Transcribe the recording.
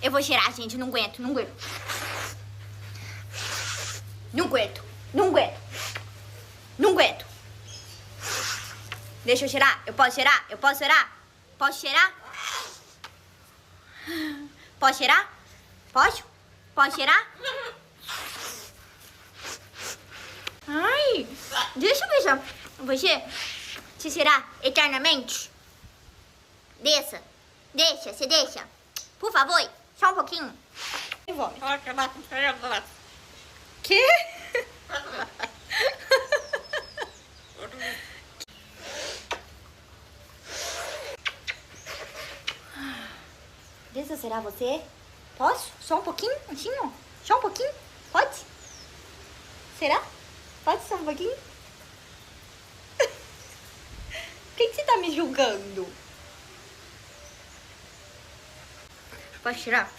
Eu vou cheirar, gente. Não aguento, não aguento. Não aguento, não aguento. Não aguento. Deixa eu cheirar. Eu posso cheirar? Eu posso cheirar? Posso cheirar? Posso cheirar? Posso? Posso cheirar? Ai, deixa eu beijar você. Te cheirar eternamente. Deixa. Deixa, você deixa. Por favor, só um pouquinho. E vomito. Que? Deixa eu cheirar você. Posso? Só um pouquinho? Assim, ó. Só um pouquinho? Pode? Será? Pode só um pouquinho? Por que você tá me julgando? Pode tirar?